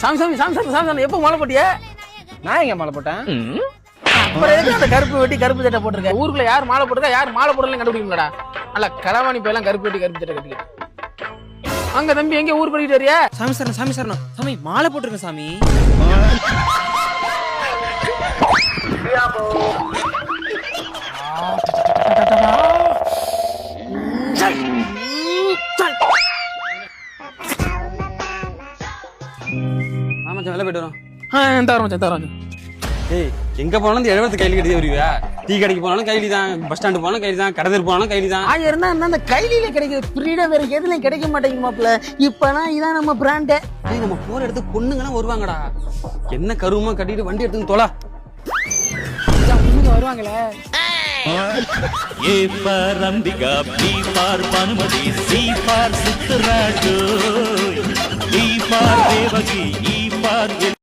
சாமி எப்ப மாலை போட்டிய? நான் எங்க மாலை போட்டேன்? அப்புறம் எதுக்கு அந்த கருப்பு வெட்டி கருப்பு சட்டை போட்டிருக்க? ஊருக்குள்ள யார் மாலை போட்டுருக்கா யார் மாலை போடலாம் கண்டுபிடிக்கலடா. அல்ல களவாணி போயெல்லாம் கருப்பு வெட்டி கருப்பு சட்டை கட்டிக்க. அங்க தம்பி எங்க ஊர் பண்ணிட்டு வரியா? சாமி சாமி மாலை போட்டிருக்கேன் சாமி. வெளில போயிட்டு வரோம். தரோம். ஏய் எங்க போனாலும் எழுபத்து கைலி கட்டி வருவியா? டீ கடைக்கு போனாலும் கைலி தான், பஸ் ஸ்டாண்டு போனாலும் கைலி தான், கடை தெரு போனாலும் கைலி தான். இருந்தா அந்த கைலியில கிடைக்குது ஃப்ரீடம் வேற எதுலயும் கிடைக்க மாட்டேங்குது மாப்ள. இப்பதான் இதான் நம்ம பிராண்டே. ஏய் நம்ம போற இடத்துக்கு பொண்ணுங்கலாம் வருவாங்கடா. என்ன கருவமா கட்டிட்டு வண்டி எடுத்துன்னு தொலை. வருவாங்களே. A for Ambika, B for Banumati, C for Sittaraju, D for Devaki, E for